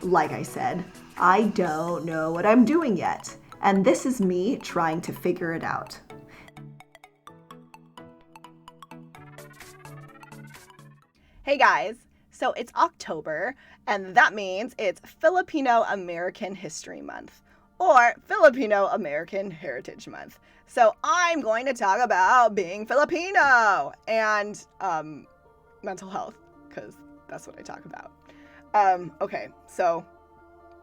Like I said, I don't know what I'm doing yet, and this is me trying to figure it out. Hey guys, so it's October, and that means it's Filipino-American History Month, or Filipino-American Heritage Month. So I'm going to talk about being Filipino and mental health, because that's what I talk about. Okay, so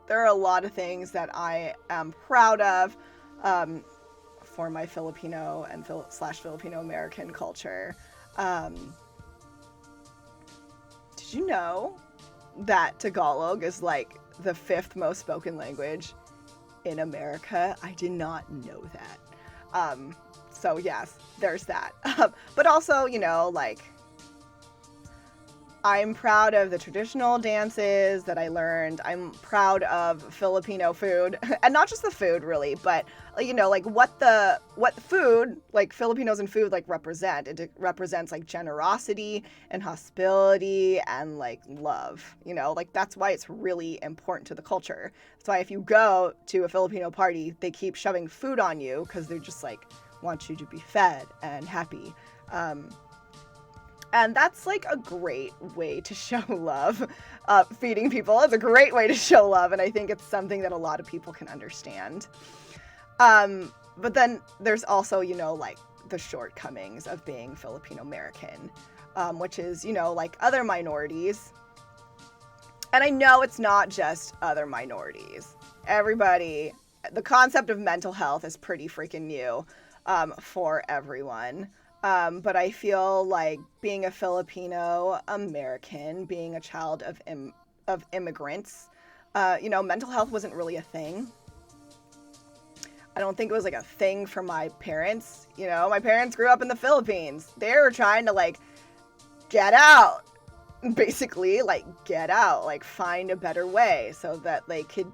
there are a lot of things that I am proud of for my Filipino and slash Filipino-American culture. Um, did you know that Tagalog is like the fifth most spoken language in America? I did not know that. So yes, there's that. But also, like I'm proud of the traditional dances that I learned. I'm proud of Filipino food, and not just the food really, but like what food, like Filipinos and food, like represent. It represents like generosity and hospitality and like love. Like that's why it's really important to the culture. That's why if you go to a Filipino party, they keep shoving food on you because they're just like want you to be fed and happy. And that's like a great way to show love. Feeding people is a great way to show love, and I think it's something that a lot of people can understand. But then there's also, like the shortcomings of being Filipino American, which is, like other minorities. And I know it's not just other minorities. Everybody, the concept of mental health is pretty freaking new for everyone. But I feel like being a Filipino American, being a child of immigrants, mental health wasn't really a thing. I don't think it was like a thing for my parents. My parents grew up in the Philippines. They were trying to like get out, basically, like get out, like find a better way so that they could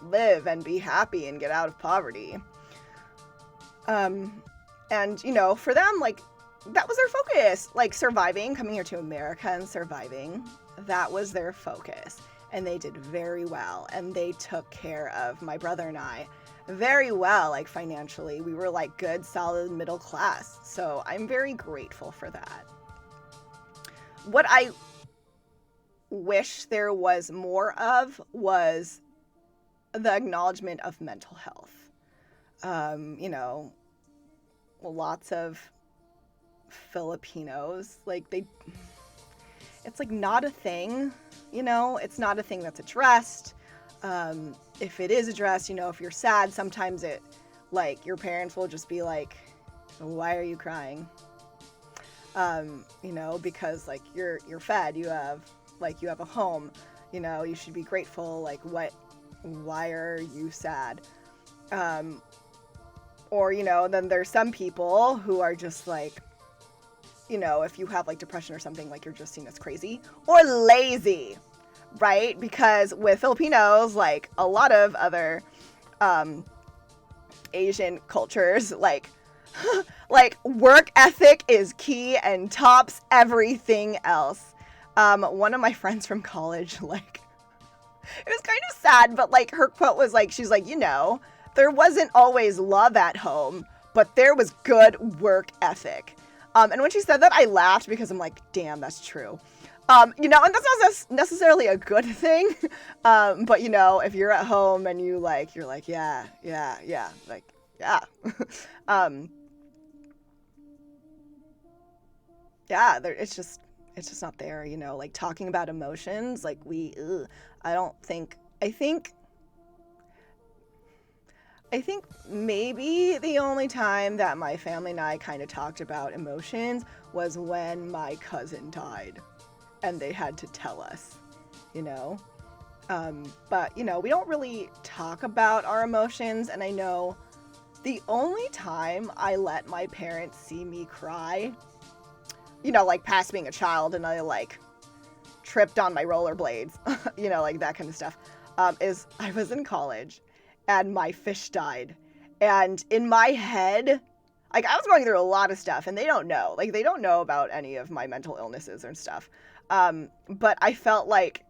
live and be happy and get out of poverty. And for them, like that was their focus, like surviving, coming here to America and surviving. That was their focus, and they did very well, and they took care of my brother and I very well, like financially. We were like good, solid middle class, so I'm very grateful for that. What I wish there was more of was the acknowledgement of mental health. Lots of Filipinos, like it's like not a thing, it's not a thing that's addressed. If it is addressed, if you're sad, sometimes it, like your parents will just be like, why are you crying? Because like you're fed, you have a home, you should be grateful, like why are you sad? Or, then there's some people who are just like, if you have like depression or something, like you're just seen as crazy or lazy, right? Because with Filipinos, like a lot of other Asian cultures, like like work ethic is key and tops everything else. One of my friends from college, like it was kind of sad, but like her quote was like, she's like, there wasn't always love at home, but there was good work ethic. And when she said that, I laughed because I'm like, damn, that's true. And that's not necessarily a good thing. But if you're at home and you're like, yeah, like, yeah. um, yeah, it's just not there, like talking about emotions, like I don't think, I think maybe the only time that my family and I kind of talked about emotions was when my cousin died and they had to tell us, you know? But, we don't really talk about our emotions. And I know the only time I let my parents see me cry, like past being a child and I like tripped on my rollerblades, like that kind of stuff, is I was in college and my fish died. And in my head, like I was going through a lot of stuff and they don't know. Like they don't know about any of my mental illnesses and stuff. But I felt like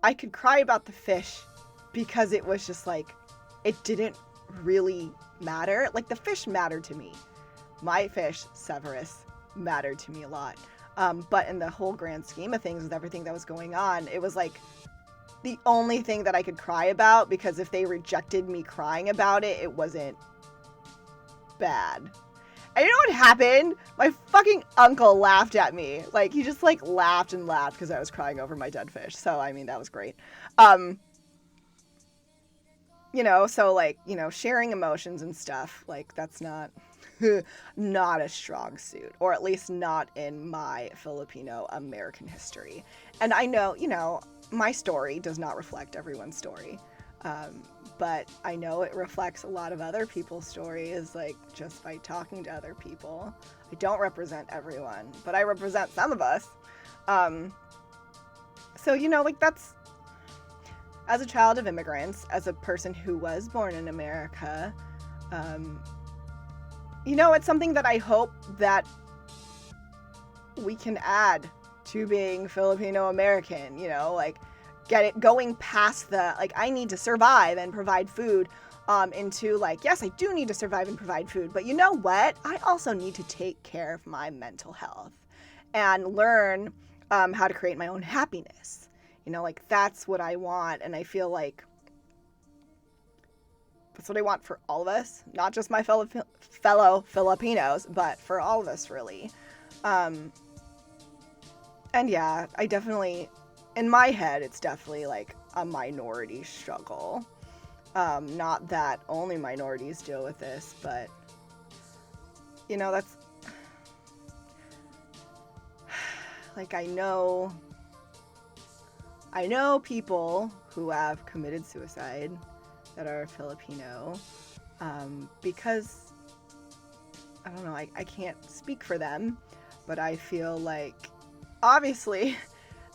I could cry about the fish because it was just like, it didn't really matter. Like, the fish mattered to me. My fish, Severus, mattered to me a lot. But in the whole grand scheme of things with everything that was going on, it was like the only thing that I could cry about, because if they rejected me crying about it, it wasn't bad. And you know what happened? My fucking uncle laughed at me. Like, he just, like, laughed and laughed because I was crying over my dead fish. So, I mean, that was great. You know, so, like, you know, sharing emotions and stuff, like, that's not, not a strong suit. Or at least not in my Filipino-American history. And I know, you know, my story does not reflect everyone's story. But I know it reflects a lot of other people's stories, like, just by talking to other people. I don't represent everyone, but I represent some of us. So, you know, like, that's, as a child of immigrants, as a person who was born in America, you know, it's something that I hope that we can add to being Filipino-American, you know, like, get it going past the, like, I need to survive and provide food, into, like, yes, I do need to survive and provide food, but you know what? I also need to take care of my mental health and learn how to create my own happiness. You know, like, that's what I want, and I feel like that's what I want for all of us, not just my fellow Filipinos, but for all of us, really. And yeah, I definitely, in my head, it's definitely like a minority struggle. Not that only minorities deal with this, but, you know, that's, like, I know people who have committed suicide that are Filipino, because, I don't know, I can't speak for them, but I feel like, obviously,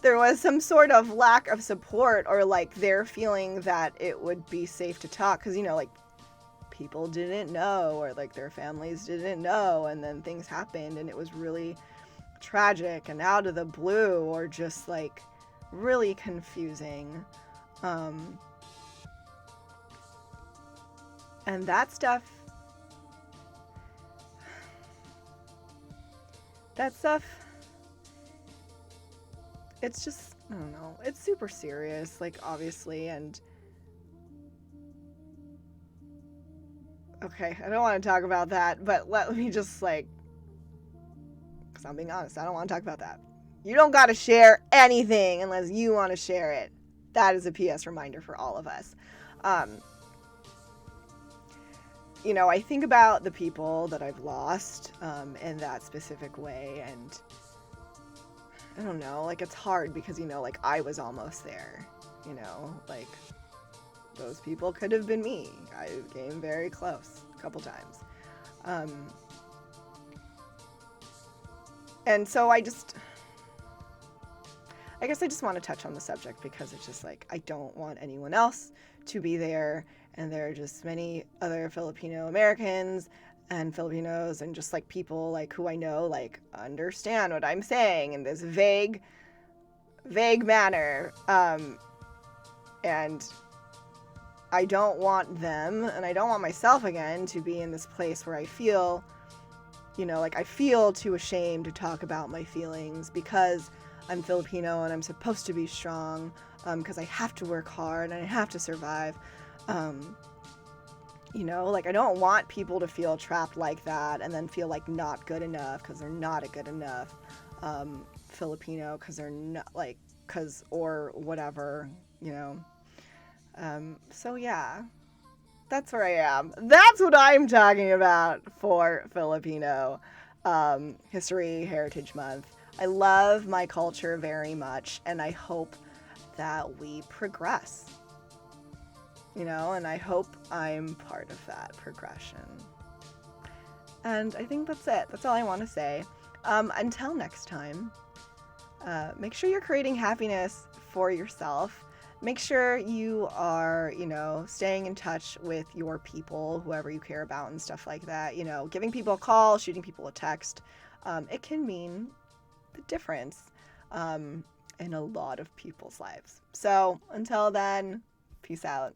there was some sort of lack of support, or, like, their feeling that it would be safe to talk, because, you know, like, people didn't know, or, like, their families didn't know, and then things happened, and it was really tragic and out of the blue, or just, like, really confusing. And that stuff, it's just, I don't know, it's super serious, like, obviously, and okay, I don't want to talk about that, but let me just, like, because I'm being honest, I don't want to talk about that. You don't got to share anything unless you want to share it. That is a PS reminder for all of us. You know, I think about the people that I've lost in that specific way, and I don't know, like, it's hard because, you know, like, I was almost there, you know, like, those people could have been me. I came very close a couple times. And so I guess I just want to touch on the subject because it's just like, I don't want anyone else to be there, and there are just many other Filipino-Americans and Filipinos and just, like, people, like, who I know, like, understand what I'm saying in this vague manner, and I don't want them, and I don't want myself again to be in this place where I feel, you know, like, I feel too ashamed to talk about my feelings because I'm Filipino and I'm supposed to be strong, because I have to work hard and I have to survive. You know, like, I don't want people to feel trapped like that and then feel like not good enough because they're not a good enough Filipino, because they're not, like, because, or whatever, you know. So yeah, that's where I am. That's what I'm talking about for Filipino History Heritage Month. I love my culture very much, and I hope that we progress. You know, and I hope I'm part of that progression. And I think that's it. That's all I want to say. Until next time, make sure you're creating happiness for yourself. Make sure you are, you know, staying in touch with your people, whoever you care about and stuff like that. You know, giving people a call, shooting people a text. It can mean the difference. in a lot of people's lives. So until then, peace out.